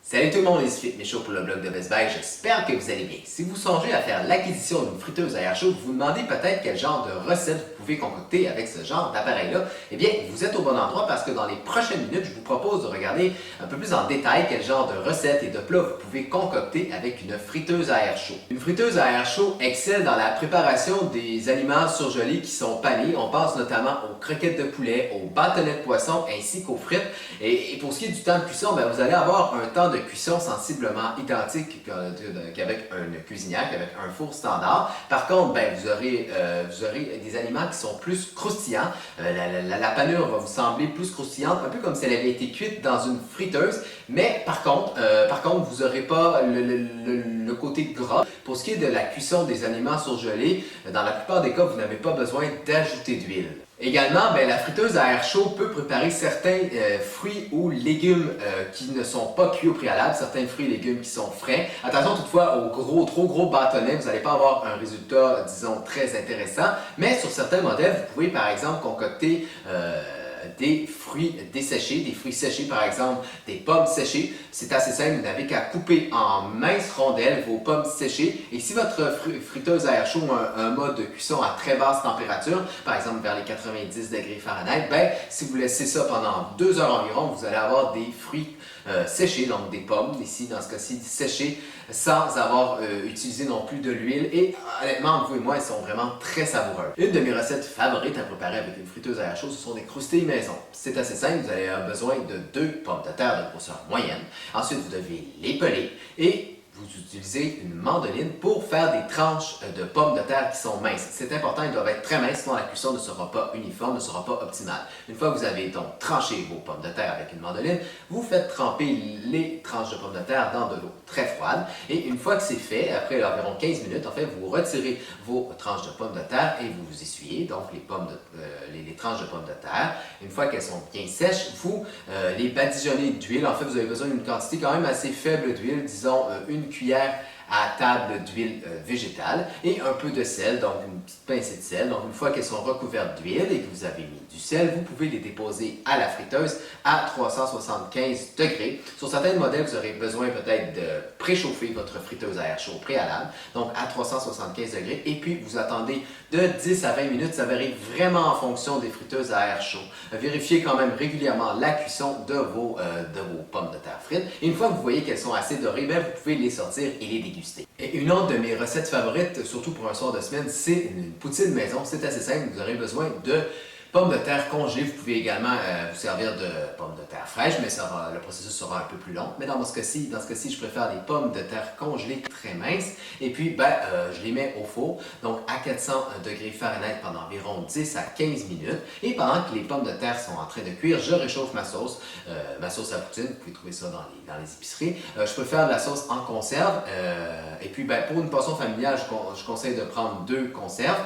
Salut tout le monde, ici Philippe Michaud pour le blog de Best Buy, j'espère que vous allez bien. Si vous songez à faire l'acquisition d'une friteuse à air chaud, vous vous demandez peut-être quel genre de recette vous pouvez concocter avec ce genre d'appareil-là, eh bien vous êtes au bon endroit parce que dans les prochaines minutes, je vous propose de regarder un peu plus en détail quel genre de recettes et de plats vous pouvez concocter avec une friteuse à air chaud. Une friteuse à air chaud excelle dans la préparation des aliments surgelés qui sont panés. On pense notamment aux croquettes de poulet, aux bâtonnets de poisson ainsi qu'aux frites. Et pour ce qui est du temps de cuisson, vous allez avoir un temps de cuisson sensiblement identique qu'avec une cuisinière, qu'avec un four standard. Par contre, vous aurez des aliments qui sont plus croustillants. La panure va vous sembler plus croustillante, un peu comme si elle avait été cuite dans une friteuse. Mais par contre, vous n'aurez pas le côté gras. Pour ce qui est de la cuisson des aliments surgelés, dans la plupart des cas, vous n'avez pas besoin d'ajouter d'huile. Également, la friteuse à air chaud peut préparer certains fruits ou légumes qui ne sont pas cuits au préalable, certains fruits et légumes qui sont frais. Attention toutefois aux trop gros bâtonnets, vous n'allez pas avoir un résultat, disons, très intéressant. Mais sur certains modèles, vous pouvez par exemple concocter des fruits desséchés, des fruits séchés par exemple, des pommes séchées. C'est assez simple, vous n'avez qu'à couper en minces rondelles vos pommes séchées et si votre friteuse à air chaud a un mode de cuisson à très basse température, par exemple vers les 90 degrés Fahrenheit, si vous laissez ça pendant 2 heures environ, vous allez avoir des fruits séchés, donc des pommes, ici dans ce cas-ci séchées, sans avoir utilisé non plus de l'huile et honnêtement, vous et moi, elles sont vraiment très savoureuses. Une de mes recettes favorites à préparer avec une friteuse à air chaud, ce sont des croustilles maison. C'est assez simple, vous allez avoir besoin de 2 pommes de terre de grosseur moyenne. Ensuite, vous devez les peler et vous utilisez une mandoline pour faire des tranches de pommes de terre qui sont minces. C'est important, ils doivent être très minces, sinon la cuisson ne sera pas uniforme, ne sera pas optimale. Une fois que vous avez donc tranché vos pommes de terre avec une mandoline, vous faites tremper les tranches de pommes de terre dans de l'eau très froide. Et une fois que c'est fait, après environ 15 minutes, en fait, vous retirez vos tranches de pommes de terre et vous essuyez donc les tranches de pommes de terre. Une fois qu'elles sont bien sèches, vous les badigeonnez d'huile. En fait, vous avez besoin d'une quantité quand même assez faible d'huile, disons une cuillère à table d'huile végétale et un peu de sel, donc une petite pincée de sel. Donc une fois qu'elles sont recouvertes d'huile et que vous avez mis du sel, vous pouvez les déposer à la friteuse à 375 degrés. Sur certains modèles, vous aurez besoin peut-être de préchauffer votre friteuse à air chaud au préalable, donc à 375 degrés, et puis vous attendez de 10 à 20 minutes, ça varie vraiment en fonction des friteuses à air chaud. Vérifiez quand même régulièrement la cuisson de vos pommes de terre frites, et une fois que vous voyez qu'elles sont assez dorées, vous pouvez les sortir et les déguster. Et une autre de mes recettes favorites, surtout pour un soir de semaine, c'est une poutine maison. C'est assez simple, vous aurez besoin de pommes de terre congelées. Vous pouvez également vous servir de pommes de terre fraîches, mais le processus sera un peu plus long. Mais dans ce cas-ci, je préfère des pommes de terre congelées très minces. Et puis, je les mets au four, donc à 400 degrés Fahrenheit pendant environ 10 à 15 minutes. Et pendant que les pommes de terre sont en train de cuire, je réchauffe ma sauce à poutine. Vous pouvez trouver ça dans les épiceries. Je préfère de la sauce en conserve. Et puis, pour une portion familiale, je conseille de prendre 2 conserves.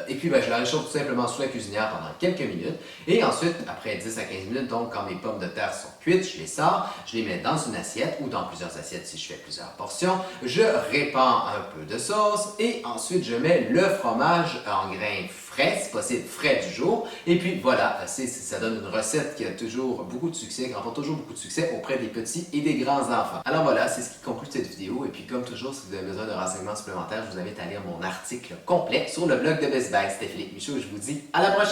Et puis, je la réchauffe tout simplement sous la cuisinière pendant quelques minutes. Et ensuite, après 10 à 15 minutes, donc quand mes pommes de terre sont cuites, je les sors, je les mets dans une assiette ou dans plusieurs assiettes si je fais plusieurs portions. Je répands un peu de sauce et ensuite je mets le fromage en grains frais, si possible frais du jour. Et puis voilà, ça donne une recette qui a toujours beaucoup de succès, qui remporte toujours beaucoup de succès auprès des petits et des grands enfants. Alors voilà, c'est ce qui conclut cette vidéo. Et puis comme toujours, si vous avez besoin de renseignements supplémentaires, je vous invite à lire mon article complet sur le blog de Best Buy. C'était Philippe Michaud et je vous dis à la prochaine!